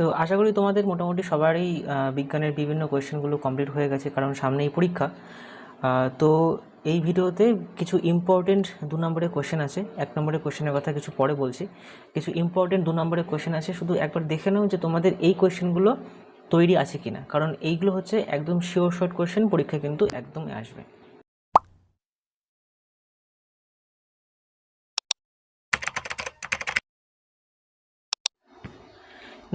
তো আশা করি তোমাদের মোটামুটি সবারই বিজ্ঞানের বিভিন্ন কোয়েশ্চেনগুলো কমপ্লিট হয়ে গেছে, কারণ সামনেই পরীক্ষা। তো এই ভিডিওতে কিছু ইম্পর্টেন্ট 2 নম্বরের কোয়েশ্চেন আছে। 1 নম্বরের কোয়েশ্চেনের কথা কিছু পরে বলছি। কিছু ইম্পর্টেন্ট 2 নম্বরের কোয়েশ্চেন আছে, শুধু একবার দেখে নাও যে তোমাদের এই কোয়েশ্চেনগুলো তৈরি আছে কিনা, কারণ এইগুলো হচ্ছে একদম শিওর শর্ট কোয়েশ্চেন, পরীক্ষায় কিন্তু একদমই আসবে।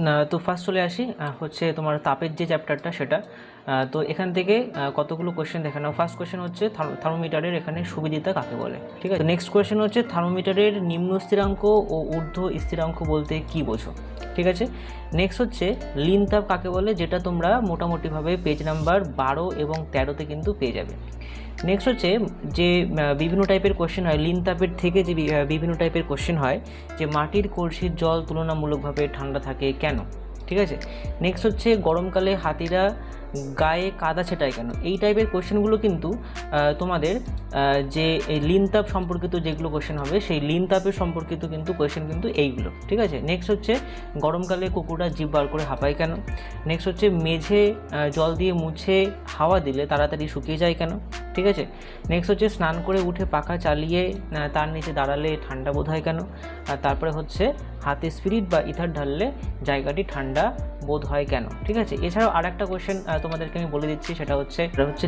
না, তো ফার্স্ট চলে আসি হচ্ছে তোমার তাপের যে চ্যাপ্টারটা সেটা। তো এখান থেকে কতগুলো কোয়েশ্চেন দেখে নাও। ফার্স্ট কোয়েশ্চেন হচ্ছে থার্মোমিটারের এখানে সুবিদিতা কাকে বলে, ঠিক আছে। নেক্সট কোয়েশ্চেন হচ্ছে থার্মোমিটারের নিম্ন স্থিরাঙ্ক ও ঊর্ধ্ব স্থিরাঙ্ক বলতে কী বোঝো, ঠিক আছে। নেক্সট হচ্ছে লিন তাপ কাকে বলে, যেটা তোমরা মোটামুটিভাবে পেজ নাম্বার 12 এবং 13তে কিন্তু পেয়ে যাবে। নেক্সট হচ্ছে যে বিভিন্ন টাইপের কোশ্চেন হয় লিন তাপের থেকে, যে বিভিন্ন টাইপের কোশ্চেন হয় যে মাটির কলসির জল তুলনামূলকভাবে ঠান্ডা থাকে কেন, ঠিক আছে। নেক্সট হচ্ছে গরমকালে হাতিরা গায়ে কাদা ছেটায় কেন। এই টাইপের কোশ্চেনগুলো কিন্তু তোমাদের যে এই লিন তাপ সম্পর্কিত যেগুলো কোশ্চেন হবে, সেই লিন তাপের সম্পর্কিত কিন্তু কোশ্চেন কিন্তু এইগুলো, ঠিক আছে। নেক্সট হচ্ছে গরমকালে কুকুররা জিভ বার করে হাঁপায় কেন। নেক্সট হচ্ছে মেঝে জল দিয়ে মুছে হাওয়া দিলে তাড়াতাড়ি শুকিয়ে যায় কেন, ঠিক আছে। নেক্সট হচ্ছে স্নান করে উঠে পাখা চালিয়ে তার নিচে দাঁড়ালে ঠান্ডা বোধ হয় কেন। আর তারপরে হচ্ছে হাতে স্পিরিট বা ইথার ঢাললে জায়গাটি ঠান্ডা বোধ হয় কেন, ঠিক আছে। এছাড়াও আর একটা কোয়েশ্চেন তোমাদেরকে আমি বলে দিচ্ছি, সেটা হচ্ছে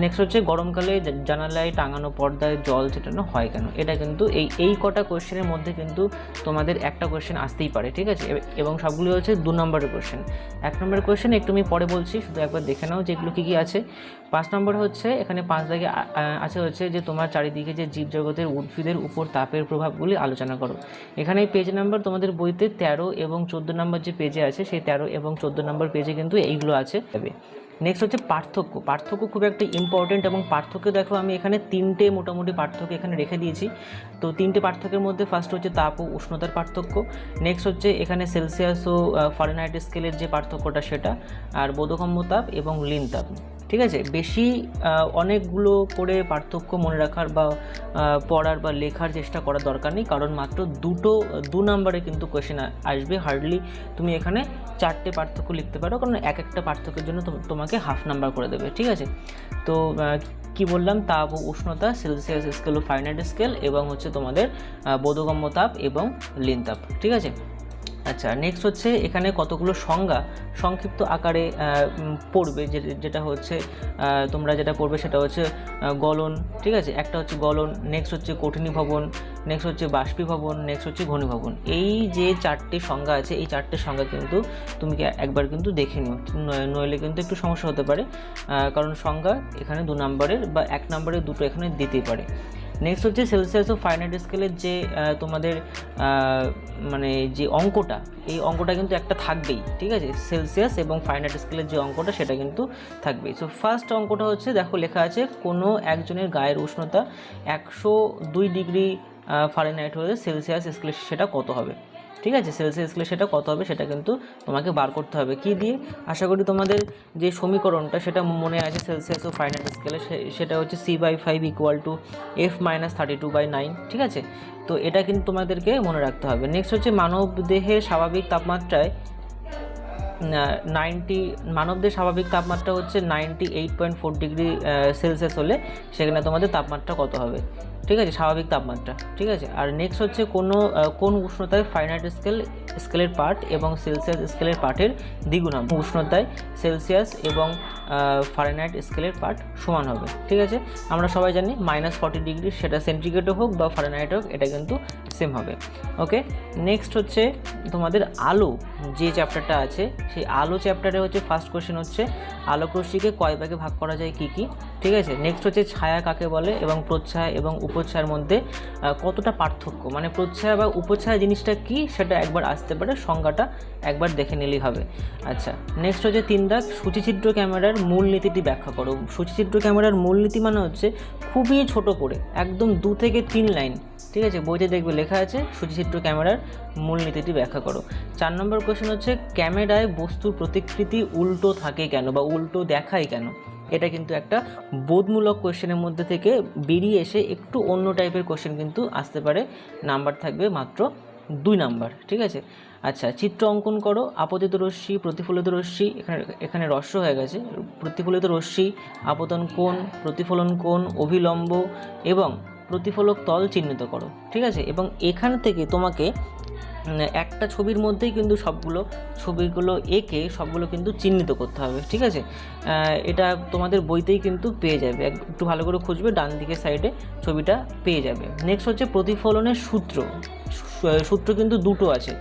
নেক্সট হচ্ছে গরমকালে জানালায় টাঙানো পর্দায় জল ছেটানো হয় কেন। এটা কিন্তু এই কটা কোয়েশ্চেনের মধ্যে কিন্তু তোমাদের একটা কোয়েশ্চেন আসতেই পারে, ঠিক আছে। এবং সবগুলো হচ্ছে 2 নম্বরের কোয়েশ্চেন। 1 নম্বরের কোয়েশ্চেন একটু আমি পরে বলছি, শুধু একবার দেখে নাও যেগুলো কী কী আছে। 5 নম্বর হচ্ছে এখানে 5 দাগে আছে হচ্ছে যে তোমার চারিদিকে যে জীবজগতের উদ্ভিদের উপর তাপের প্রভাবগুলি আলোচনা করো। এখানে পেজ নাম্বার তোমাদের বইতে 13 এবং 14 নম্বর যে পেজে আছে, সেই 13 এবং 14 নম্বর পেজে কিন্তু এইগুলো আছে। নেক্সট হচ্ছে পার্থক্য খুব একটা ইম্পর্টেন্ট, এবং পার্থক্য দেখো আমি এখানে 3টে মোটামুটি পার্থক্য এখানে রেখে দিয়েছি। তো 3টে পার্থক্যের মধ্যে ফার্স্ট হচ্ছে তাপ ও উষ্ণতার পার্থক্য। নেক্সট হচ্ছে এখানে সেলসিয়াস ও ফারেনহাইট স্কেলের যে পার্থক্যটা সেটা, আর বোধগম্য তাপ এবং লিন তাপ, ঠিক আছে। বেশি অনেকগুলো করে পার্থক্য মনে রাখার বা পড়ার বা লেখার চেষ্টা করার দরকার নেই, কারণ মাত্র 2 নম্বরে কিন্তু কোয়েশ্চেন আসবে। হার্ডলি তুমি এখানে 4টে পার্থক্য লিখতে পারো, কারণ একটা পার্থক্যের জন্য তোমাকে হাফ নাম্বার করে দেবে, ঠিক আছে। তো কি বললাম, তাপ ও উষ্ণতা, সেলসিয়াস স্কেল ও ফারেনহাইট স্কেল, এবং হচ্ছে তোমাদের বোধগম্য তাপ এবং লিন তাপ, ঠিক আছে। আচ্ছা, নেক্সট হচ্ছে এখানে কতগুলো সংজ্ঞা সংক্ষিপ্ত আকারে পড়বে, যেটা হচ্ছে তোমরা যেটা পড়বে সেটা হচ্ছে গলন, ঠিক আছে। একটা হচ্ছে গলন, নেক্সট হচ্ছে কঠিনীভবন, নেক্সট হচ্ছে বাষ্পীভবন, নেক্সট হচ্ছে ঘনীভবন। এই যে 4টে সংজ্ঞা আছে, এই 4টে সংজ্ঞা কিন্তু তুমি একবার কিন্তু দেখে নিও, নইলে কিন্তু একটু সমস্যা হতে পারে, কারণ সংজ্ঞা এখানে 2 নম্বরের বা 1 নম্বরের দুটো এখানে দিতেই পারে। নেক্সট হচ্ছে সেলসিয়াস ও ফারেনহাইট স্কেলের যে তোমাদের মানে যে অঙ্কটা, এই অঙ্কটা কিন্তু একটা থাকবেই, ঠিক আছে। সেলসিয়াস এবং ফারেনহাইট স্কেলের যে অঙ্কটা সেটা কিন্তু থাকবেই। সো ফার্স্ট অঙ্কটা হচ্ছে দেখো লেখা আছে, কোনো একজনের গায়ের উষ্ণতা 102 ডিগ্রি ফারেনহাইট হলে সেলসিয়াস স্কেলে সেটা কত হবে, ঠিক আছে। সেলসিয়াস স্কেলে সেটা কত হবে সেটা কিন্তু তোমাকে বার করতে হবে। কি দিয়ে? আশা করি তোমাদের যে সমীকরণটা সেটা মনে আছে সেলসিয়াস ও ফারেনহাইট স্কেলে, সেটা হচ্ছে C/5 = F-32/9, ঠিক আছে। তো এটা কিন্তু তোমাদেরকে মনে রাখতে হবে। নেক্সট হচ্ছে মানবদেহের স্বাভাবিক তাপমাত্রায় মানবদের স্বাভাবিক তাপমাত্রা হচ্ছে 98.4 ডিগ্রি সেলসিয়াস হলে সেখানে তোমাদের তাপমাত্রা কত হবে, ঠিক আছে, স্বাভাবিক তাপমাত্রা, ঠিক আছে। আর নেক্সট হচ্ছে কোন উষ্ণতায় ফারেনহাইট স্কেলের পার্ট এবং সেলসিয়াস স্কেলের পার্টের দ্বিগুণ হবে। উষ্ণতায় সেলসিয়াস এবং ফারেনহাইট স্কেলের পার্ট সমান হবে, ঠিক আছে। আমরা সবাই জানি -40 ডিগ্রি, সেটা সেন্টিগ্রেডও হোক বা ফারেনহাইট হোক, এটা কিন্তু সেম হবে, ওকে। নেক্সট হচ্ছে তোমাদের আলো যে চ্যাপ্টারটা আছে, সেই আলো চ্যাপ্টারে হচ্ছে ফার্স্ট কোয়েশ্চেন হচ্ছে আলোক রশ্মিকে কয় ভাগে ভাগ করা যায়, কী কী, ঠিক আছে। নেক্সট হচ্ছে ছায়া কাকে বলে এবং প্রচ্ছায়া এবং উপচ্ছায়ার মধ্যে কতটা পার্থক্য, মানে প্রচ্ছায়া বা উপচ্ছায়া জিনিসটা কি সেটা একবার আসতে পারে, সংজ্ঞাটা একবার দেখে নিলেই হবে। আচ্ছা, নেক্সট হচ্ছে 3 দাগ, সূচিচিত্র ক্যামেরার মূলনীতিটি ব্যাখ্যা করো। সূচিচিত্র ক্যামেরার মূলনীতি মানে হচ্ছে খুবই ছোট করে, একদম 2 থেকে 3 লাইন, ঠিক আছে। বইতে দেখবে লেখা আছে সূচিচিত্র ক্যামেরার মূলনীতিটি ব্যাখ্যা করো। 4 নম্বর কোয়েশ্চেন হচ্ছে ক্যামেরায় বস্তুর প্রতিকৃতি উল্টো থাকে কেন বা উল্টো দেখায় কেন। এটা কিন্তু একটা বোধমূলক কোয়েশ্চেনের মধ্যে থেকে বেরিয়ে এসে একটু অন্য টাইপের কোয়েশ্চেন কিন্তু আসতে পারে। নাম্বার থাকবে মাত্র 2 নাম্বার, ঠিক আছে। আচ্ছা, চিত্র অঙ্কন করো, আপতিত রশ্মি, প্রতিফলিত রশ্মি, এখানে রস্য হয়ে গেছে, প্রতিফলিত রশ্মি, আপতন কোণ, প্রতিফলন কোণ, অভিলম্ব এবং প্রতিফলক তল চিহ্নিত করো, ঠিক আছে। এবং এখান থেকে তোমাকে একটা ছবির মধ্যেই কিন্তু সবগুলো ছবিগুলো এঁকে সবগুলো কিন্তু চিহ্নিত করতে হবে, ঠিক আছে। এটা তোমাদের বইতেই কিন্তু পেয়ে যাবে, একটু ভালো করে খুঁজবে, ডান দিকের সাইডে ছবিটা পেয়ে যাবে। নেক্সট হচ্ছে প্রতিফলনের সূত্র কিন্তু দুটো আছে,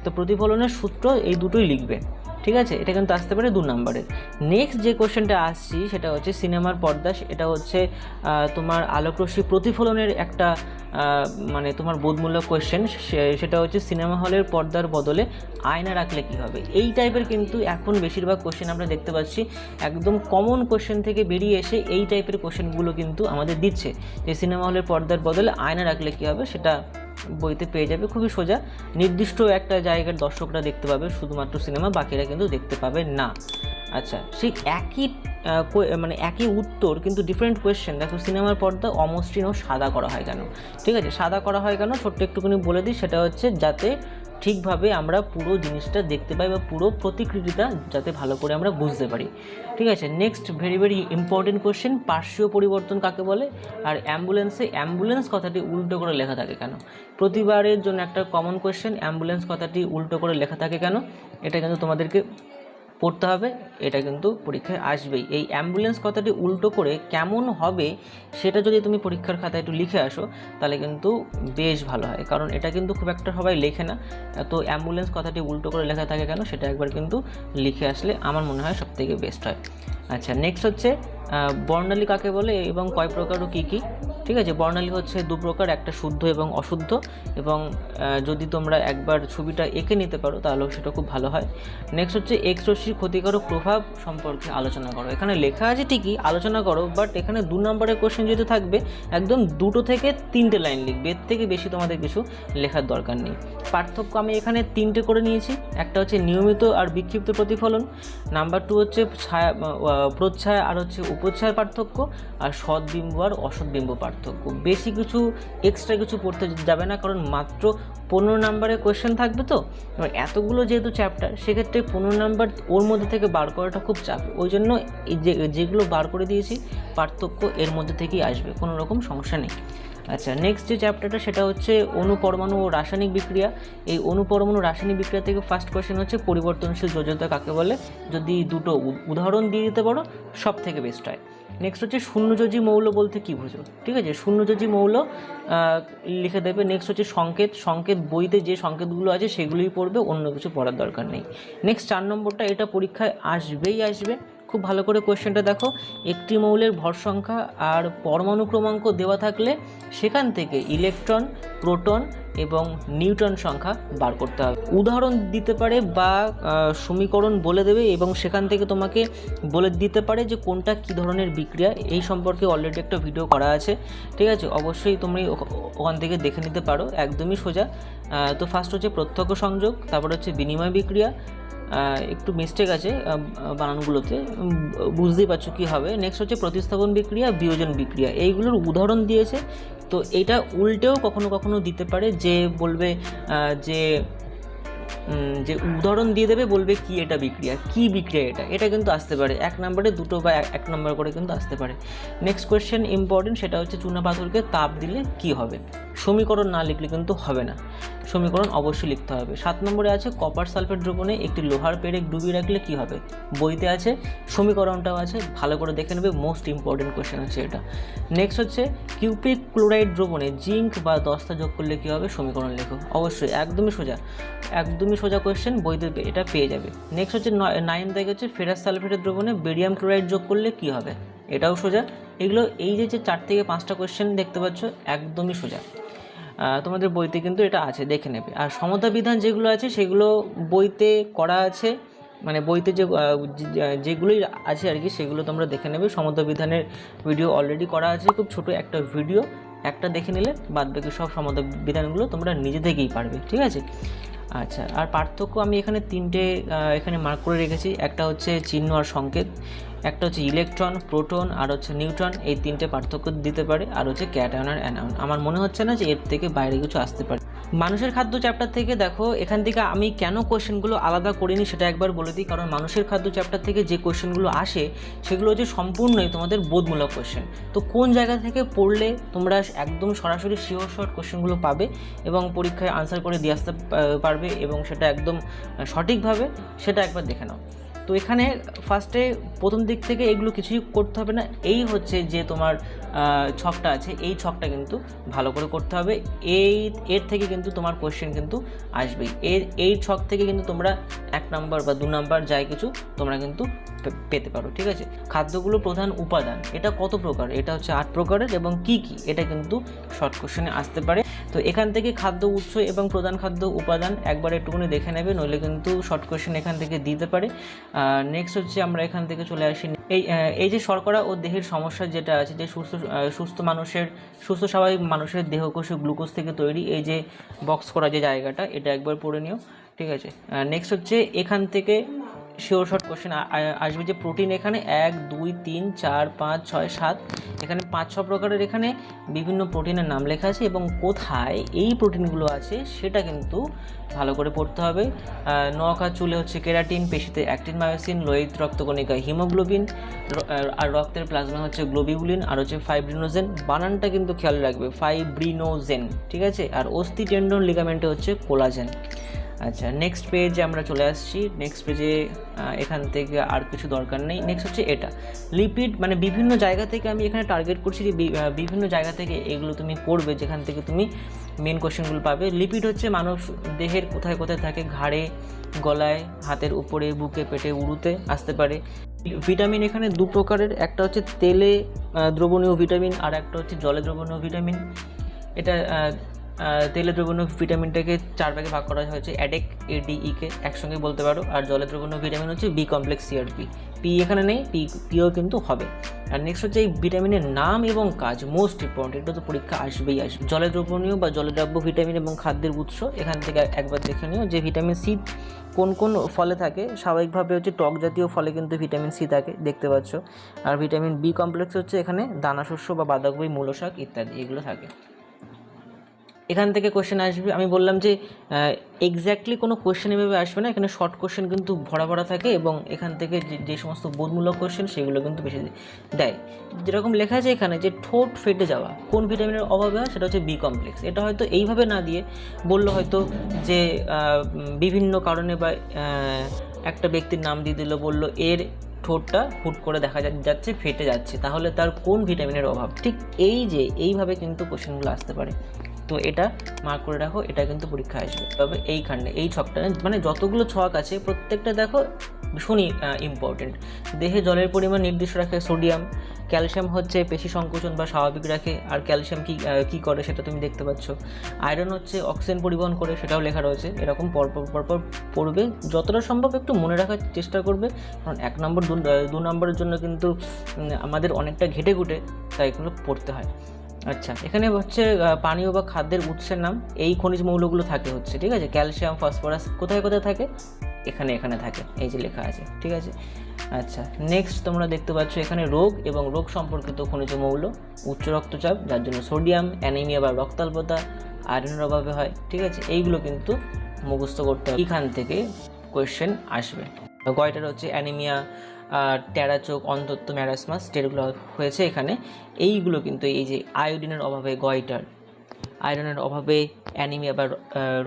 তো প্রতিফলনের সূত্র এই দুটোই লিখবে, ঠিক আছে। এটা কিন্তু আসতে পারে 2 নাম্বারের। নেক্সট যে কোশ্চেনটা আসছি সেটা হচ্ছে সিনেমার পর্দা, এটা হচ্ছে তোমার আলোকরশ্মি প্রতিফলনের একটা মানে তোমার বোধমূলক কোয়েশ্চেন, সেটা হচ্ছে সিনেমা হলের পর্দার বদলে আয়না রাখলে কী হবে। এই টাইপের কিন্তু এখন বেশিরভাগ কোশ্চেন আমরা দেখতে পাচ্ছি, একদম কমন কোশ্চেন থেকে বেরিয়ে এসে এই টাইপের কোশ্চেনগুলো কিন্তু আমাদের দিচ্ছে, যে সিনেমা হলের পর্দার বদলে আয়না রাখলে কী হবে, সেটা বইতে পেয়ে যাবে, খুবই সোজা। নির্দিষ্ট একটা জায়গার দর্শকরা দেখতে পাবে শুধুমাত্র সিনেমা, বাকিরা কিন্তু দেখতে পাবে না। আচ্ছা, সেই একই উত্তর কিন্তু ডিফারেন্ট কোয়েশ্চেন। দেখো, সিনেমার পর্দা অমসৃণ ও সাদা করা হয় কেন, ঠিক আছে। সাদা করা হয় কেন ছোট্ট একটুখানি বলে দিই, সেটা হচ্ছে যাতে ঠিকভাবে আমরা পুরো জিনিসটা দেখতে পাই বা পুরো প্রতিকৃতিটা যাতে ভালো করে আমরা বুঝতে পারি, ঠিক আছে। Next very very important question, পার্শ্বীয় পরিবর্তন কাকে বলে? আর অ্যাম্বুলেন্স কথাটি উল্টো করে লেখা থাকে কেন? প্রতিবারের জন্য একটা কমন কোয়েশ্চেন, অ্যাম্বুলেন্স কথাটি উল্টো করে লেখা থাকে কেন, এটা কিন্তু তোমাদেরকে পড়তে হবে, এটা কিন্তু পরীক্ষায় আসবেই। এই অ্যাম্বুলেন্স কথাটি উল্টো করে কেমন হবে সেটা যদি তুমি পরীক্ষার খাতায় একটু লিখে আসো তাহলে কিন্তু বেশ ভালো হয়, কারণ এটা কিন্তু খুব একটা সবাই লেখে না। তো অ্যাম্বুলেন্স কথাটি উল্টো করে লেখা থাকে কেন সেটা একবার কিন্তু লিখে আসলে আমার মনে হয় সবথেকে বেস্ট হয়। আচ্ছা, নেক্সট হচ্ছে বর্ণালী কাকে বলে এবং কয় প্রকার ও কী কী, ঠিক আছে। বর্ণালী হচ্ছে 2 প্রকার, একটা শুদ্ধ এবং অশুদ্ধ, এবং যদি তোমরা একবার ছবিটা এঁকে নিতে পারো তাহলেও সেটা খুব ভালো হয়। নেক্সট হচ্ছে এক্স রশ্মির ক্ষতিকারক প্রভাব সম্পর্কে আলোচনা করো। এখানে লেখা আছে ঠিকই আলোচনা করো, বাট এখানে 2 নম্বরের কোশ্চেন যেহেতু থাকবে, একদম 2 থেকে 3টে লাইন লিখবে, এর থেকে বেশি তোমাদের কিছু লেখার দরকার নেই। পার্থক্য আমি এখানে 3টে করে নিয়েছি, একটা হচ্ছে নিয়মিত আর বিক্ষিপ্ত প্রতিফলন, নাম্বার 2 হচ্ছে ছায়া প্রচ্ছায়া আর হচ্ছে উপচ্ছায়ার পার্থক্য, আর সদ্বিম্ব আর অসদ্বিম্ব পার্থক্য। বেশি কিছু এক্সট্রা কিছু পড়তে যাবে না, কারণ মাত্র 15 নাম্বারের কোয়েশ্চেন থাকবে, তো এবার এতগুলো যেহেতু চ্যাপ্টার, সেক্ষেত্রে 15 নাম্বার ওর মধ্যে থেকে বার করাটা খুব চাপ, ওই জন্য যেগুলো বার করে দিয়েছি পার্থক্য এর মধ্যে থেকেই আসবে, কোনো রকম সমস্যা নেই। আচ্ছা, নেক্সট যে চ্যাপ্টারটা সেটা হচ্ছে অণুপরমাণু ও রাসায়নিক বিক্রিয়া। এই অণুপরমাণু রাসায়নিক বিক্রিয়া থেকে ফার্স্ট কোয়েশ্চেন হচ্ছে পরিবর্তনশীল যোজ্যতা কাকে বলে। যদি 2টো উদাহরণ দিয়ে দিতে পারো সব থেকে বেস্ট হয়। নেক্সট হচ্ছে শূন্যযোজী মৌল বলতে কী বুঝো, ঠিক আছে, শূন্যযোজী মৌল লিখে দেবে। নেক্সট হচ্ছে সংকেত বইতে যে সংকেতগুলো আছে সেগুলোই পড়বে, অন্য কিছু পড়ার দরকার নেই। নেক্সট 4 নম্বরটা, এটা পরীক্ষায় আসবে, খুব ভালো করে কোয়েশ্চেনটা দেখো। একটি মৌলের ভর সংখ্যা আর পরমাণু ক্রমাঙ্ক দেওয়া থাকলে সেখান থেকে ইলেকট্রন, প্রোটন এবং নিউট্রন সংখ্যা বার করতে হবে। উদাহরণ দিতে পারে বা সমীকরণ বলে দেবে, এবং সেখান থেকে তোমাকে বলে দিতে পারে যে কোনটা কী ধরনের বিক্রিয়া। এই সম্পর্কে অলরেডি একটা ভিডিও করা আছে, ঠিক আছে, অবশ্যই তুমি ওখান থেকে দেখে নিতে পারো, একদমই সোজা। তো ফার্স্ট হচ্ছে প্রত্যক্ষ সংযোগ, তারপর হচ্ছে বিনিময় বিক্রিয়া, একটু মিস্টেক আছে বানানগুলোতে, বুঝতেই পারছো কী হবে। নেক্সট হচ্ছে প্রতিস্থাপন বিক্রিয়া, বিয়োজন বিক্রিয়া, এইগুলোর উদাহরণ দিয়েছে। তো এটা উল্টেও কখনো কখনো দিতে পারে, যে বলবে যে উদাহরণ দিয়ে দেবে, বলবে কি এটা বিক্রিয়া, কি বিক্রিয়া এটা কিন্তু আসতে পারে 1 নম্বরে 2টো বা 1 নম্বর করে কিন্তু আসতে পারে। নেক্সট কোয়েশ্চেন ইম্পর্টেন্ট, সেটা হচ্ছে চুনাপাথরকে তাপ দিলে কি হবে। সমীকরণ না লিখলে কিন্তু হবে না, সমীকরণ অবশ্যই লিখতে হবে। 7 নম্বরে আছে কপার সালফেট দ্রবণে একটি লোহার পেরেক ডুবিয়ে রাখলে কি হবে, বইতে আছে, সমীকরণটাও আছে, ভালো করে দেখে নেবে, মোস্ট ইম্পর্টেন্ট কোয়েশ্চেন হচ্ছে এটা। নেক্সট হচ্ছে কিউপিক ক্লোরাইড দ্রবণে জিঙ্ক বা দস্তা যোগ করলে কী হবে, সমীকরণ লেখো, অবশ্যই একদমই সোজা কোয়েশ্চেন, বইতে এটা পেয়ে যাবে। নেক্সট হচ্ছে 9 থেকে হচ্ছে ফেরাস সালফেটের দ্রবণে বেরিয়াম ক্লোরাইড যোগ করলে কী হবে, এটাও সোজা। এগুলো এই যে 4 থেকে 5টা কোয়েশ্চেন দেখতে পাচ্ছ একদমই সোজা, তোমাদের বইতে কিন্তু এটা আছে, দেখে নেবে। আর সমতা বিধান যেগুলো আছে সেগুলো বইতে করা আছে, মানে বইতে যেগুলোই আছে আর কি, সেগুলো তোমরা দেখে নেবে। সমতা বিধানের ভিডিও অলরেডি করা আছে, খুব ছোট একটা ভিডিও, একটা দেখে নিলে বাদবাকি সব সমতা বিধানগুলো তোমরা নিজে থেকেই পারবে, ঠিক আছে। আচ্ছা, আর পার্থক্য আমি এখানে 3টে এখানে মার্ক করে রেখেছি, একটা হচ্ছে চিহ্ন আর সংকেত, একটা হচ্ছে ইলেকট্রন, প্রোটন আর হচ্ছে নিউট্রন, এই 3টে পার্থক্য দিতে পারে, আর হচ্ছে ক্যাটায়ন আর অ্যানায়ন। আমার মনে হচ্ছে না যে এর থেকে বাইরে কিছু আসতে পারে। মানুষের খাদ্য চ্যাপ্টার থেকে দেখো, এখান থেকে আমি কেন কোয়েশ্চেনগুলো আলাদা করিনি সেটা একবার বলে দিই। কারণ মানুষের খাদ্য চ্যাপ্টার থেকে যে কোয়েশ্চেনগুলো আসে সেগুলো হচ্ছে সম্পূর্ণই তোমাদের বোধমূলক কোয়েশ্চেন। তো কোন জায়গা থেকে পড়লে তোমরা একদম সরাসরি শিওর শর্ট কোয়েশ্চেনগুলো পাবে এবং পরীক্ষায় আনসার করে দিয়ে আসতে পারবে এবং সেটা একদম সঠিকভাবে, সেটা একবার দেখে নাও। তো এখানে ফার্স্টে প্রথম দিক থেকে এগুলো কিছুই করতে হবে না, এই হচ্ছে যে তোমার ছকটা আছে, এই ছকটা কিন্তু ভালো করে করতে হবে। এর থেকে কিন্তু তোমার কোয়েশ্চেন কিন্তু আসবেই, এই ছক থেকে কিন্তু তোমরা 1 নাম্বার বা 2 নাম্বার যাই কিছু তোমরা কিন্তু পেতে পারো। ঠিক আছে, খাদ্যগুলো প্রধান উপাদান এটা কত প্রকার, এটা হচ্ছে 8 প্রকারের এবং কি কি এটা কিন্তু শর্ট কোয়েশ্চেনে আসতে পারে। তো এখান থেকে খাদ্য উৎস এবং প্রধান খাদ্য উপাদান একবার একটুখানি দেখে নেবে, নইলে কিন্তু শর্ট কোয়েশ্চেন এখান থেকে দিতে পারে। নেক্সট হচ্ছে আমরা এখান থেকে চলে আসি এই যে শর্করা ও দেহের সমস্যা যেটা আছে, যে সুস্থ স্বাভাবিক মানুষের দেহকোষ গ্লুকোজ থেকে তৈরি, এই যে বক্স করা যে জায়গাটা, এটা একবার পড়ে নিও। ঠিক আছে, নেক্সট হচ্ছে এখান থেকে শিওর শর্ট কোশ্চেন আসবে যে প্রোটিন এখানে 1 2 3 4 5 6 7 এখানে 5-6 প্রকারের এখানে বিভিন্ন প্রোটিনের নাম লেখা আছে এবং কোথায় এই প্রোটিনগুলো আছে সেটা কিন্তু ভালো করে পড়তে হবে। নখ আর চুলে হচ্ছে কেরাটিন, পেশিতে অ্যাক্টিন মায়োসিন, লোহিত রক্তকণিকায় হিমোগ্লোবিন, আর রক্তের প্লাজমা হচ্ছে গ্লোবিউলিন, আর হচ্ছে ফাইব্রিনোজেন, বানানটা কিন্তু খেয়াল রাখবে, ফাইব্রিনোজেন। ঠিক আছে, আর অস্থি টেন্ডন লিগামেন্টে হচ্ছে কোলাজেন। আচ্ছা, নেক্সট পেজে আমরা চলে আসছি। নেক্সট পেজে এখান থেকে আর কিছু দরকার নেই। নেক্সট হচ্ছে এটা লিপিড, মানে বিভিন্ন জায়গা থেকে আমি এখানে টার্গেট করছি যে বিভিন্ন জায়গা থেকে এগুলো তুমি পড়বে, যেখান থেকে তুমি মেন কোশ্চেনগুলো পাবে। লিপিড হচ্ছে মানব দেহের কোথায় কোথায় থাকে, ঘাড়ে, গলায়, হাতের উপরে, বুকে, পেটে, উরুতে আসতে পারে। ভিটামিন এখানে 2 প্রকারের, একটা হচ্ছে তেলে দ্রবণীয় ভিটামিন আর একটা হচ্ছে জলে দ্রবণীয় ভিটামিন। এটা তেলে দ্রবণীয় ভিটামিনটাকে 4 ভাগে ভাগ করা হয়েছে, অ্যাডেক, ADE-কে একসঙ্গে বলতে পারো। আর জলে দ্রবণীয় ভিটামিন হচ্ছে বি কমপ্লেক্স CRP, পি এখানে নেই, পিও কিন্তু হবে। আর নেক্সট হচ্ছে এই ভিটামিনের নাম এবং কাজ, মোস্ট ইম্পর্টেন্ট, এটা তো পরীক্ষা আসবেই আসবে। জলে দ্রবণীয় বা জলদ্রাব্য ভিটামিন এবং খাদ্যের উৎস এখান থেকে একবার দেখে নিও যে ভিটামিন সি কোন কোন ফলে থাকে। স্বাভাবিকভাবে হচ্ছে টক জাতীয় ফলে কিন্তু ভিটামিন সি থাকে, দেখতে পাচ্ছ। আর ভিটামিন বি কমপ্লেক্স হচ্ছে এখানে দানাশস্য বা বাঁধাকপি, মূলো শাক ইত্যাদি এগুলো থাকে। এখান থেকে কোশ্চেন আসবে, আমি বললাম যে এক্স্যাক্টলি কোনো কোশ্চেন এভাবে আসবে না, এখানে শর্ট কোশ্চেন কিন্তু ভরা ভরা থাকে এবং এখান থেকে যে সমস্ত বোধমূলক কোশ্চেন সেগুলো কিন্তু বেশি দেয়। যেরকম লেখা আছে এখানে যে ঠোঁট ফেটে যাওয়া কোন ভিটামিনের অভাবে হয়, সেটা হচ্ছে বি কমপ্লেক্স। এটা হয়তো এইভাবে না দিয়ে বললো হয়তো যে বিভিন্ন কারণে বা একটা ব্যক্তির নাম দিয়ে দিল, বললো এর ঠোঁটটা হুট করে দেখা যাচ্ছে ফেটে যাচ্ছে, তাহলে তার কোন ভিটামিনের অভাব। ঠিক এইভাবে কিন্তু কোশ্চেনগুলো আসতে পারে। তো এটা মার্ক করে রাখো, এটা কিন্তু পরীক্ষা আসবে। তবে এইখানে এই ছকটা, মানে যতগুলো ছক আছে প্রত্যেকটা দেখো ভীষণই ইম্পর্টেন্ট। দেহে জলের পরিমাণ নির্দিষ্ট রাখে সোডিয়াম, ক্যালসিয়াম হচ্ছে পেশি সংকোচন বা স্বাভাবিক রাখে, আর ক্যালসিয়াম কী করে সেটা তুমি দেখতে পাচ্ছ। আয়রন হচ্ছে অক্সিজেন পরিবহন করে, সেটাও লেখা রয়েছে। এরকম পরপর পড়বে, যতটা সম্ভব একটু মনে রাখার চেষ্টা করবে, কারণ 1 নম্বর 2 নম্বরের জন্য কিন্তু আমাদের অনেকটা ঘেটে ঘুটে তাই এগুলো পড়তে হয়। আচ্ছা, এখানে হচ্ছে পানীয় বা খাদ্যের উৎসের নাম, এই খনিজ মৌলগুলো থাকে হচ্ছে, ঠিক আছে। ক্যালসিয়াম, ফসফরাস কোথায় কোথায় থাকে, এখানে থাকে, এই যে লেখা আছে, ঠিক আছে। আচ্ছা, নেক্সট তোমরা দেখতে পাচ্ছ এখানে রোগ এবং রোগ সম্পর্কিত খনিজ মৌল, উচ্চ রক্তচাপ যার জন্য সোডিয়াম, অ্যানিমিয়া বা রক্তাল্পতা আয়রনের অভাবে হয়, ঠিক আছে। এইগুলো কিন্তু মুখস্থ করতে হবে, এখান থেকে কোয়েশ্চেন আসবে। গয়টার হচ্ছে অ্যানিমিয়া, টেরা চোখ, অন্ধত্ব, ম্যারাসমাস যেগুলো হয়েছে এখানে, এইগুলো কিন্তু এই যে আয়োডিনের অভাবে গয়টার, আয়রনের অভাবে অ্যানিমিয়া বা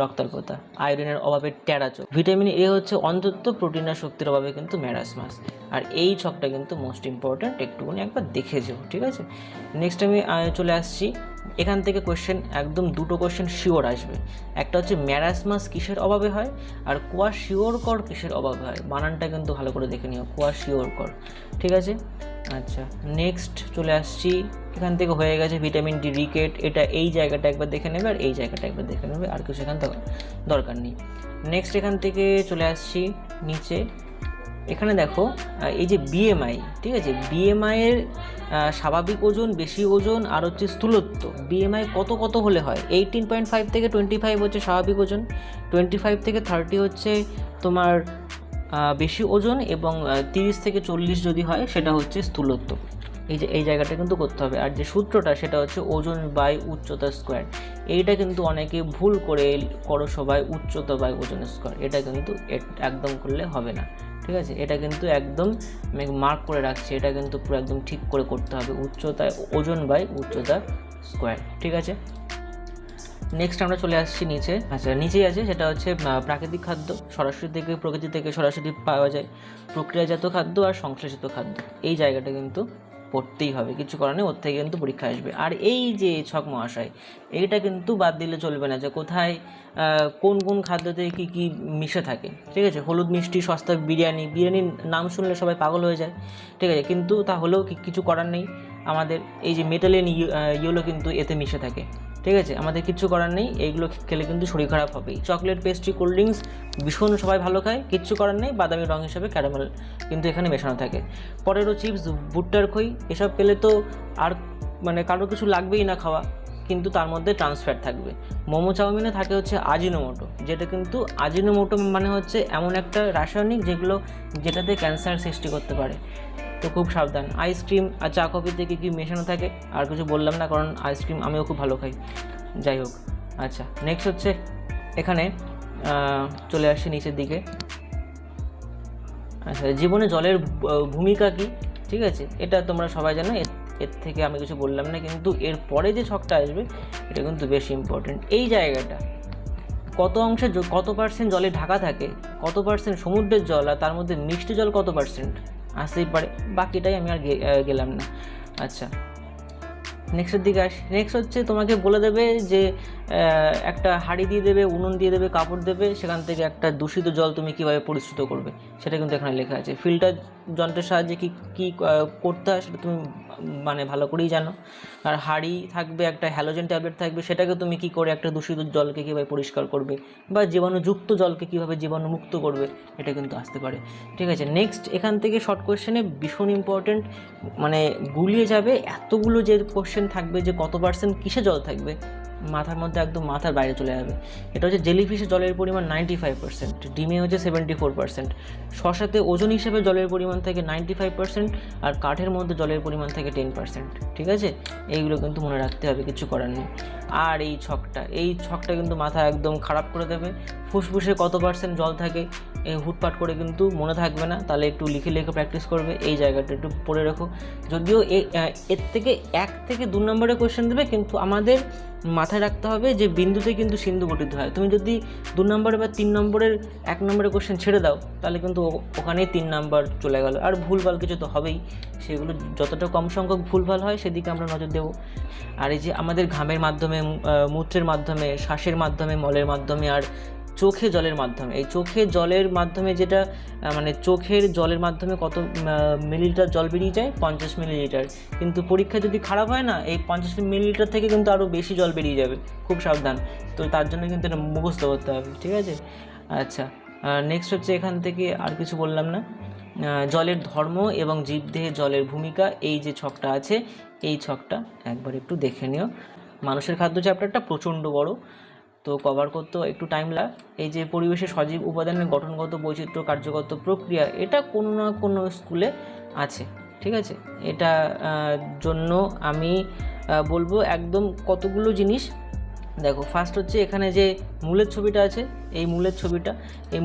রক্তাল্পতা, আয়োডিনের অভাবে টেরা চোখ। ভিটামিন এ হচ্ছে অন্ধত্ব, প্রোটিন আর শক্তির অভাবে কিন্তু ম্যারাসমাস। আর এই ছকটা কিন্তু মোস্ট ইম্পর্ট্যান্ট, একটুখানি একবার দেখে যাও, ঠিক আছে। নেক্সট আমি চলে আসছি, এখান থেকে কোয়েশ্চেন একদম 2টো কোয়েশ্চেন শিওর আসবে। একটা হচ্ছে ম্যারাসমাস কিসের অভাবে হয়, আর কোয়াশিওরকর কিসের অভাবে হয়, বানানটা কিন্তু ভালো করে দেখে নিও, কোয়াশিওরকর, ঠিক আছে। আচ্ছা, নেক্সট চলে আসছি, এখান থেকে হয়ে গেছে ভিটামিন ডি রিকেট, এটা এই জায়গাটা একবার দেখে নেবে আর এই জায়গাটা একবার দেখে নেবে, আর কিছু এখান থেকে দরকার নেই। নেক্সট এখান থেকে চলে আসছি নিচে, এখানে দেখো এই যে বিএমআই, ঠিক আছে, বিএমআইয়ের স্বাভাবিক ওজন, বেশি ওজন আর হচ্ছে স্থূলত্ব, বিএমআই কত হলে হয়। 18.5 থেকে 25 হচ্ছে স্বাভাবিক ওজন, 25 থেকে 30 হচ্ছে তোমার বেশি ওজন এবং 30 থেকে 40 যদি হয় সেটা হচ্ছে স্থূলত্ব। এই জায়গাটা কিন্তু করতে হবে। আর যে সূত্রটা সেটা হচ্ছে ওজন বাই উচ্চতা স্কোয়ার। এইটা কিন্তু অনেকে ভুল করো সবাই, উচ্চতা বাই ওজন স্কোয়ার। এটা কিন্তু একদম করলে হবে না, ঠিক আছে? এটা কিন্তু একদম আমি মার্ক করে রাখছি, এটা কিন্তু পুরো একদম ঠিক করে করতে হবে, ওজন বাই উচ্চতা স্কোয়ার, ঠিক আছে? নেক্সট আমরা চলে আসছি নিচে। আচ্ছা, নিচেই আছে সেটা হচ্ছে প্রাকৃতিক খাদ্য, প্রকৃতি থেকে সরাসরি পাওয়া যায়, প্রক্রিয়াজাত খাদ্য আর সংশ্লেষিত খাদ্য। এই জায়গাটা কিন্তু পড়তেই হবে, কিছু করার নেই, ওর থেকে কিন্তু পরীক্ষা আসবে। আর এই যে ছক মহাশয়, এইটা কিন্তু বাদ দিলে চলবে না, যে কোথায় কোন কোন খাদ্যতে কী কী মিশে থাকে, ঠিক আছে? হলুদ মিষ্টি সস্তা বিরিয়ানির নাম শুনলে সবাই পাগল হয়ে যায়, ঠিক আছে? কিন্তু তা হলেও কিছু করার নেই, আমাদের এই যে মেটালিয়ান ইয়েলো কিন্তু এতে মিশে থাকে, ঠিক আছে? আমাদের কিচ্ছু করার নেই, এইগুলো খেলে কিন্তু শরীর খারাপ হবেই। চকলেট, পেস্ট্রি, কোল্ড ড্রিঙ্কস ভীষণ সবাই ভালো খায়, কিচ্ছু করার নেই, বাদামি রং হিসাবে ক্যারামেল কিন্তু এখানে মেশানো থাকে। পটেটো চিপস, ভুট্টার খই, এসব পেলে তো আর মানে কারো কিছু লাগবেই না খাওয়া, কিন্তু তার মধ্যে ট্রান্সফ্যাট থাকবে। মোমো চাউমিনে থাকে হচ্ছে আজিনোমোটো, যেটা কিন্তু আজিনোমোটো মানে হচ্ছে এমন একটা রাসায়নিক যেটাতে ক্যান্সার সৃষ্টি করতে পারে, তো খুব সাবধান। আইসক্রিম আর চা কফিতে কী মেশানো থাকে আর কিছু বললাম না, কারণ আইসক্রিম আমিও খুব ভালো খাই, যাই হোক। আচ্ছা, নেক্সট হচ্ছে এখানে চলে আসছি নিচের দিকে। আচ্ছা, জীবনে জলের ভূমিকা কী, ঠিক আছে? এটা তোমরা সবাই জানো, এর থেকে আমি কিছু বললাম না, কিন্তু এর পরে যে ছকটা আসবে এটা কিন্তু বেশি ইম্পর্টেন্ট। এই জায়গাটা কত পার্সেন্ট জলে ঢাকা থাকে, কত পার্সেন্ট সমুদ্রের জল, আর তার মধ্যে মিষ্টি জল কত পার্সেন্ট আসতেই পারে, বাকিটাই আমি আর গেলাম না। আচ্ছা, নেক্সটের দিকে আসি। নেক্সট হচ্ছে তোমাকে বলে দেবে যে একটা হাঁড়ি দিয়ে দেবে, উনুন দিয়ে দেবে, কাপড় দেবে, সেখান থেকে একটা দূষিত জল তুমি কীভাবে পরিশ্রুত করবে সেটা কিন্তু এখানে লেখা আছে। ফিল্টার যন্ত্রের সাহায্যে কী করতে হয় সেটা তুমি মানে ভালো করেই জানো। আর হাঁড়ি থাকবে, একটা হ্যালোজেন ট্যাবলেট থাকবে, সেটাকে তুমি কী করে একটা দূষিত জলকে কীভাবে পরিষ্কার করবে, বা জীবাণুযুক্ত জলকে কীভাবে জীবাণুমুক্ত করবে, এটা কিন্তু আসতে পারে, ঠিক আছে? নেক্সট এখান থেকে শর্ট কোয়েশ্চেনে ভীষণ ইম্পর্টেন্ট, মানে গুলিয়ে যাবে এতগুলো যে কোয়েশ্চেন থাকবে, যে কত পার্সেন্ট কিসে জল থাকবে, মাথার মধ্যে একদম মাথার বাইরে চলে যাবে। এটা হচ্ছে জেলিফিশে জলের পরিমাণ 95%, ডিমে হচ্ছে 74%, শশাতে ওজন হিসেবে জলের পরিমাণ থাকে 95%, আর কাঠের মধ্যে জলের পরিমাণ থাকে 10%, ঠিক আছে? এইগুলো কিন্তু মনে রাখতে হবে, কিছু করার নেই। আর এই ছকটা কিন্তু মাথা একদম খারাপ করে দেবে। ফুসফুসে কত পার্সেন্ট জল থাকে এই হুটপাট করে কিন্তু মনে থাকবে না, তাহলে একটু লিখে প্র্যাকটিস করবে, এই জায়গাটা একটু পড়ে রাখো। যদিও এর থেকে 1 থেকে 2 নম্বরের কোয়েশ্চেন দেবে, কিন্তু আমাদের মাথায় রাখতে হবে যে বিন্দুতে কিন্তু সিন্ধু গঠিত হয়। তুমি যদি 2 নম্বরে বা 3 নম্বরের 1 নম্বরের কোয়েশ্চেন ছেড়ে দাও, তাহলে কিন্তু ওখানেই 3 নাম্বার চলে গেল। আর ভুলভাল কিছু তো হবেই, সেগুলো যতটা কম সংখ্যক ভুলভাল হয় সেদিকে আমরা নজর দেব। আর এই যে আমাদের ঘামের মাধ্যমে, মূত্রের মাধ্যমে, শ্বাসের মাধ্যমে, মলের মাধ্যমে, আর চোখে জলের মাধ্যমে, এই চোখের জলের মাধ্যমে যেটা মানে চোখের জলের মাধ্যমে কত মিলিলিটার জল বেরিয়ে যায়, 50 মিলিলিটার। কিন্তু পরীক্ষা যদি খারাপ হয় না, এই 50 মিলিলিটার থেকে কিন্তু আরও বেশি জল বেরিয়ে যাবে, খুব সাবধান। তো তার জন্য কিন্তু এটা মুখস্থ করতে হবে, ঠিক আছে? আচ্ছা, নেক্সট হচ্ছে এখান থেকে আর কিছু বললাম না, জলের ধর্ম এবং জীবদেহে জলের ভূমিকা, এই যে ছকটা আছে, এই ছকটা একবার একটু দেখে নিও। মানুষের খাদ্য চ্যাপ্টারটা প্রচণ্ড বড়, তো কভার করতেও একটু টাইম লাগে। এই যে পরিবেশে সজীব উপাদানের গঠনগত বৈচিত্র্য, কার্যগত প্রক্রিয়া, এটা কোনো না কোনো স্কুলে আছে, ঠিক আছে? এটা জন্য আমি বলবো একদম কতগুলো জিনিস দেখো। ফার্স্ট হচ্ছে এখানে যে মূলের ছবিটা আছে, এই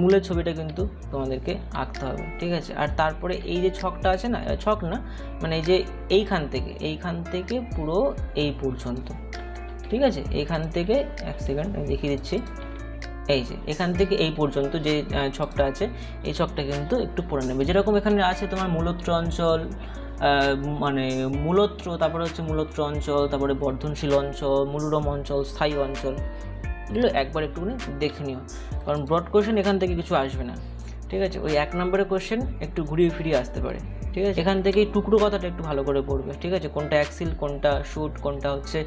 মূলের ছবিটা কিন্তু তোমাদেরকে আঁকতে হবে, ঠিক আছে? আর তারপরে এই যে ছকটা আছে না, ছক না মানে এই যে এইখান থেকে পুরো এই পর্যন্ত, ঠিক আছে? এইখান থেকে 1 সেকেন্ড আমি দেখিয়ে দিচ্ছি, এই যে এখান থেকে এই পর্যন্ত যে ছকটা আছে, এই ছকটা কিন্তু একটু পড়ে নেবে। যেরকম এখানে আছে তোমার মূলত্র অঞ্চল, মানে মূলত্র, তারপরে হচ্ছে মূলত্র অঞ্চল, তারপরে বর্ধনশীল অঞ্চল, মূলরম অঞ্চল, স্থায়ী অঞ্চল, এগুলো একবার একটুখানি দেখে নিও, কারণ ব্রড কোয়েশ্চেন এখান থেকে কিছু আসবে না, ঠিক আছে? ওই 1 নম্বরের কোয়েশ্চেন একটু ঘুরিয়ে ফিরিয়ে আসতে পারে, ঠিক আছে? এখান থেকে টুকরো কথাটা একটু ভালো করে পড়বে, ঠিক আছে? কোনটা অ্যাক্সিল, কোনটা শুট, কোনটা হচ্ছে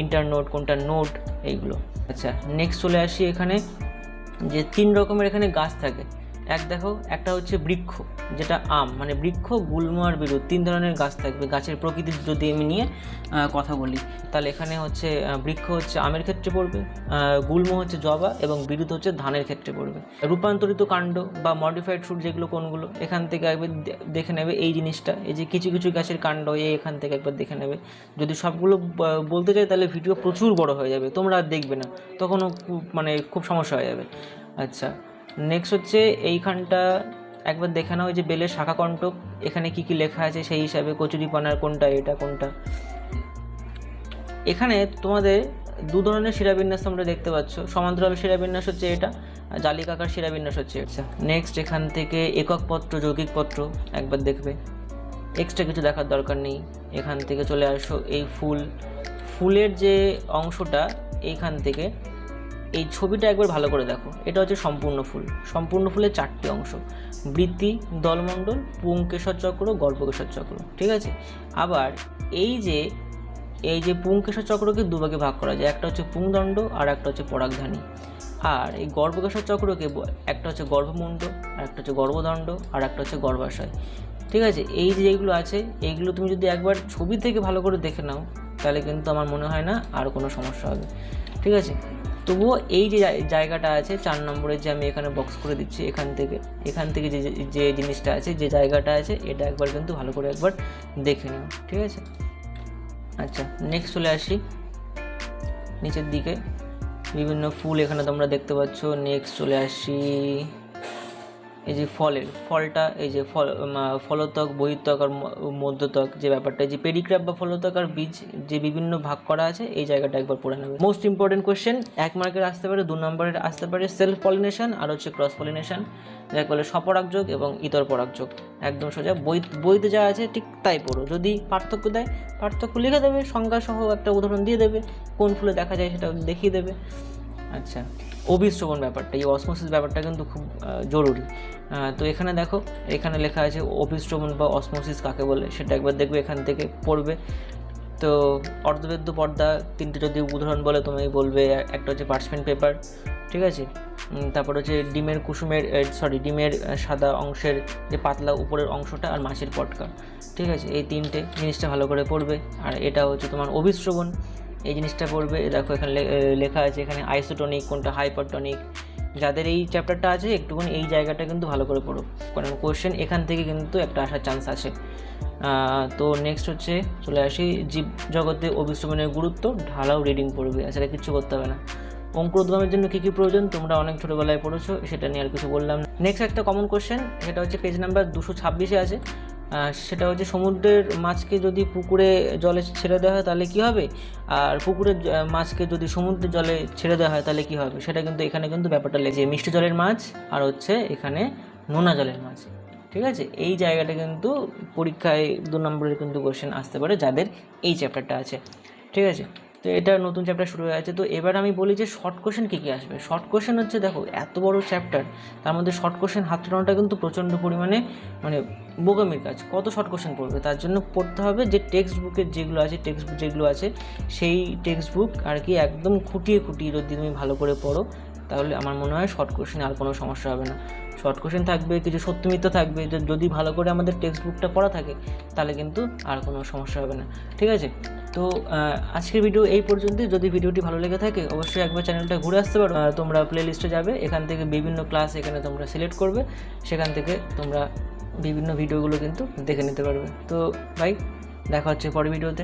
ইন্টারনোড, কোনটা নোড, এইগুলো। আচ্ছা, নেক্সট চলে আসি এখানে যে 3 রকমের এখানে গাছ থাকে, এক দেখো, একটা হচ্ছে বৃক্ষ, যেটা আম, মানে বৃক্ষ, গুল্ম আর বিরুৎ 3 ধরনের গাছ থাকবে। গাছের প্রকৃতি যদি আমি নিয়ে কথা বলি, তাহলে এখানে হচ্ছে বৃক্ষ হচ্ছে আমের ক্ষেত্রে পড়বে, গুল্ম হচ্ছে জবা, এবং বিরুৎ হচ্ছে ধানের ক্ষেত্রে পড়বে। রূপান্তরিত কাণ্ড বা মডিফাইড ফ্রুট যেগুলো কোনগুলো, এখান থেকে একবার দেখে নেবে এই জিনিসটা। এই যে কিছু কিছু গাছের কাণ্ড, এখান থেকে একবার দেখে নেবে। যদি সবগুলো বলতে চাই তাহলে ভিডিও প্রচুর বড় হয়ে যাবে, তোমরা আর দেখবে না, তখনও মানে খুব সমস্যা হয়ে যাবে। আচ্ছা, নেক্সট হচ্ছে এইখানটা একবার দেখে নাও, যে বেলের শাখা কণ্টক, এখানে কি কি লেখা আছে সেই হিসাবে, কচুরিপানার কোনটা, এটা কোনটা। এখানে তোমাদের 2 ধরনের শিরাবিন্যাস তোমরা দেখতে পাচ্ছ। সমান্তরাল শিরাবিন্যাস হচ্ছে এটা, আর জালিকাকার শিরাবিন্যাস হচ্ছে এটা। নেক্সট এখান থেকে একক পত্র, যৌগিক পত্র একবার দেখবে, এক্সট্রা কিছু দেখার দরকার নেই। এখান থেকে চলে আসো এই ফুলের যে অংশটা, এইখান থেকে এই ছবিটা একবার ভালো করে দেখো। এটা হচ্ছে সম্পূর্ণ ফুল। সম্পূর্ণ ফুলের 4টি অংশ: বৃত্তি, দলমণ্ডল, পুংকেশর চক্র, গর্ভকেশর চক্র। ঠিক আছে। আবার এই যে পুংকেশর চক্রকে 2 ভাগে ভাগ করা যায়, একটা হচ্ছে পুংদণ্ড আর একটা হচ্ছে পরাগধানী। আর এই গর্ভকেশর চক্রকে একটা হচ্ছে গর্ভমুণ্ড, আর একটা হচ্ছে গর্ভদণ্ড, আর একটা হচ্ছে গর্ভাশয়। ঠিক আছে। এই যে যেগুলো আছে, এইগুলো তুমি যদি একবার ছবি থেকে ভালো করে দেখে নাও, তাহলে কিন্তু আমার মনে হয় না আর কোনো সমস্যা হবে। ঠিক আছে। তবুও এই যে জায়গাটা আছে 4 নম্বরে, যে আমি এখানে বক্স করে দিচ্ছি, এখান থেকে যে জিনিসটা আছে, যে জায়গাটা আছে, এটা একবার কিন্তু ভালো করে একবার দেখে নাও। ঠিক আছে। আচ্ছা, নেক্সট চলে আসি নিচের দিকে। বিভিন্ন ফুল এখানে তোমরা দেখতে পাচ্ছ। নেক্সট চলে আসি এই যে ফলটা, এই যে ফলতক, বহির্ত্বক আর মধ্যত্বক যে ব্যাপারটা, যে পেডিক্রাফ বা ফলতক আর বীজ যে বিভিন্ন ভাগ করা আছে, এই জায়গাটা একবার পড়ে নেবে। মোস্ট ইম্পর্টেন্ট কোয়েশ্চেন, 1 মার্কের আসতে পারে, 2 নম্বরের আসতে পারে সেলফ পলিনেশন আর হচ্ছে ক্রস পলিনেশন, যাকে বলে স্বপরাগযোগ এবং ইতর পরাগযোগ। একদম সোজা, বইতে যা আছে ঠিক তাই পড়ো। যদি পার্থক্য দেয়, পার্থক্য লিখে দেবে, সংজ্ঞা সহ একটা উদাহরণ দিয়ে দেবে, কোন ফুলে দেখা যায় সেটা দেখিয়ে দেবে। আচ্ছা, অভিশ্রবণ ব্যাপারটা, এই অসমোসিস ব্যাপারটা কিন্তু খুব জরুরি। তো এখানে দেখো, এখানে লেখা আছে অভিশ্রবণ বা অসমোসিস কাকে বলে, সেটা একবার দেখবে, এখান থেকে পড়বে। তো অর্ধবেদ্য পর্দা 3টে যদি উদাহরণ বলে তুমি বলবে, একটা হচ্ছে পার্চমেন্ট পেপার। ঠিক আছে। তারপর হচ্ছে ডিমের সাদা অংশের যে পাতলা উপরের অংশটা, আর মাছের পটকা। ঠিক আছে। এই 3টে জিনিসটা ভালো করে পড়বে। আর এটা হচ্ছে তোমার অভিশ্রবণ, এই জিনিসটা পড়বে। দেখো এখানে লেখা আছে, এখানে আইসোটনিক কোনটা, হাইপারটনিক। যাদের এই চ্যাপ্টারটা আছে, একটুখানি এই জায়গাটা কিন্তু ভালো করে পড়ো, কারণ কোয়েশ্চেন এখান থেকে কিন্তু একটা আসার চান্স আছে। তো নেক্সট হচ্ছে চলে আসি জীব জগতে অভিশ্রবণের গুরুত্ব, ঢালাও রিডিং পড়বে, আসলে কিচ্ছু করতে হবে না। অঙ্কুরোদ্গমের জন্য কী কী প্রয়োজন তোমরা অনেক ছোটোবেলায় পড়েছো, সেটা নিয়ে আর কিছু বললাম। নেক্সট একটা কমন কোয়েশ্চেন, সেটা হচ্ছে পেজ নাম্বার 226-এ আছে। সেটা হচ্ছে সমুদ্রের মাছকে যদি পুকুরে জলে ছেড়ে দেওয়া হয় তাহলে কী হবে, আর পুকুরের মাছকে যদি সমুদ্রের জলে ছেড়ে দেওয়া হয় তাহলে কী হবে। সেটা কিন্তু এখানে কিন্তু ব্যাপারটা লেগে, মিষ্টি জলের মাছ আর হচ্ছে এখানে নোনা জলের মাছ। ঠিক আছে। এই জায়গাটা কিন্তু পরীক্ষায় 2 নম্বরের কিন্তু কোয়েশ্চেন আসতে পারে, যাদের এই চ্যাপ্টারটা আছে। ঠিক আছে। তো এটা নতুন চ্যাপ্টার শুরু হয়ে আছে। তো এবার আমি বলি যে শর্ট কোয়েশ্চেন কী কী আসবে। শর্ট কোয়েশ্চেন হচ্ছে, দেখো এত বড় চ্যাপ্টার, তার মধ্যে শর্ট কোয়েশ্চেন হাত টানাটা কিন্তু প্রচণ্ড পরিমাণে মানে বোকামির কাজ। কত শর্ট কোয়েশ্চেন পড়বে, তার জন্য পড়তে হবে যে টেক্সট বুকের যেগুলো আছে সেই টেক্সট বুক আর কি একদম খুঁটিয়ে যদি তুমি ভালো করে পড়ো, তাহলে আমার মনে হয় শর্ট কোয়েশ্চেনে আর কোনো সমস্যা হবে না। শর্ট কোয়েশ্চেন থাকবে, কিছু সত্য মিথ্যা থাকবে, যদি ভালো করে আমাদের টেক্সট বুকটা পড়া থাকে তাহলে কিন্তু আর কোনো সমস্যা হবে না। ঠিক আছে। তো আজকের ভিডিও এই পর্যন্তই। যদি ভিডিওটি ভালো লেগে থাকে অবশ্যই একবার চ্যানেলটা ঘুরে আসতে পারো। তোমরা প্লে লিস্টে যাবে, এখান থেকে বিভিন্ন ক্লাস এখানে তোমরা সিলেক্ট করবে, সেখান থেকে তোমরা বিভিন্ন ভিডিওগুলো কিন্তু দেখে নিতে পারবে। তো ভাই, দেখা হচ্ছে পরের ভিডিওতে।